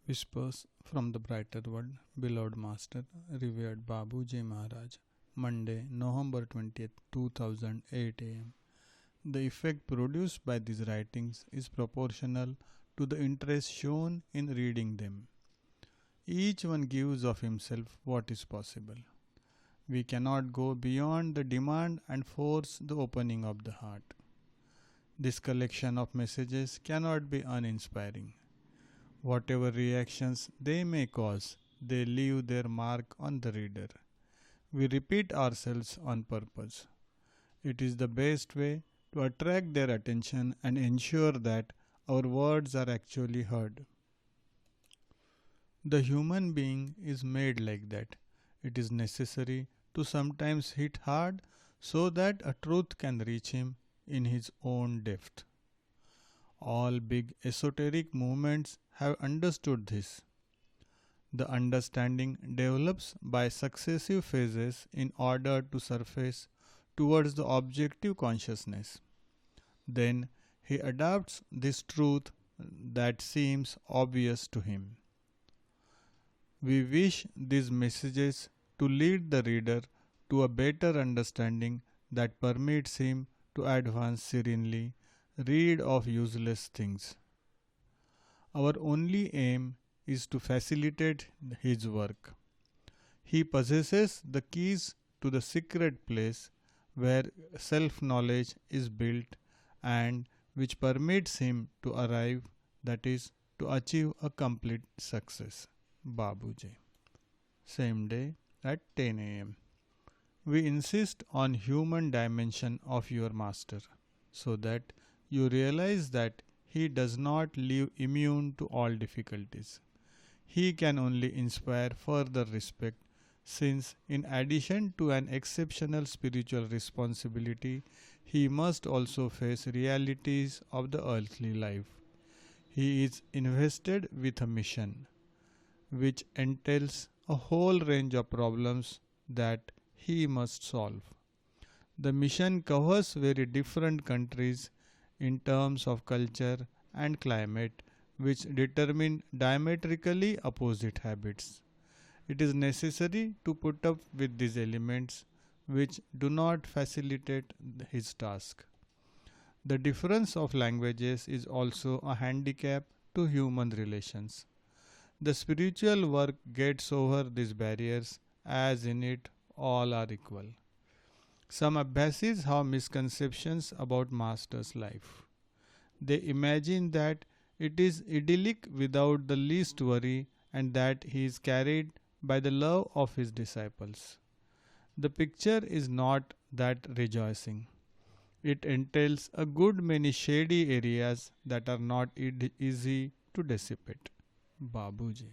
Whispers from the Brighter World, beloved Master, revered Babuji Maharaj, Monday, November 20th, 2008 am. The effect produced by these writings is proportional to the interest shown in reading them. Each one gives of himself what is possible. We cannot go beyond the demand and force the opening of the heart. This collection of messages cannot be uninspiring. Whatever reactions they may cause, they leave their mark on the reader. We repeat ourselves on purpose. It is the best way to attract their attention and ensure that our words are actually heard. The human being is made like that. It is necessary to sometimes hit hard so that a truth can reach him in his own depth. All big esoteric movements have understood this. The understanding develops by successive phases in order to surface towards the objective consciousness. Then he adopts this truth that seems obvious to him. We wish these messages to lead the reader to a better understanding that permits him to advance serenely, rid of useless things. Our only aim is to facilitate his work. He possesses the keys to the secret place where self-knowledge is built and which permits him to arrive, that is, to achieve a complete success. Babuji. Same day at 10 am. We insist on human dimension of your master so that you realize that he does not live immune to all difficulties. He can only inspire further respect since in addition to an exceptional spiritual responsibility, he must also face realities of the earthly life. He is invested with a mission, which entails a whole range of problems that he must solve. The mission covers very different countries in terms of culture and climate, which determine diametrically opposite habits. It is necessary to put up with these elements which do not facilitate his task. The difference of languages is also a handicap to human relations. The spiritual work gets over these barriers as in it all are equal. Some Abbasids have misconceptions about Master's life. They imagine that it is idyllic without the least worry and that he is carried by the love of his disciples. The picture is not that rejoicing. It entails a good many shady areas that are not easy to dissipate. Babuji.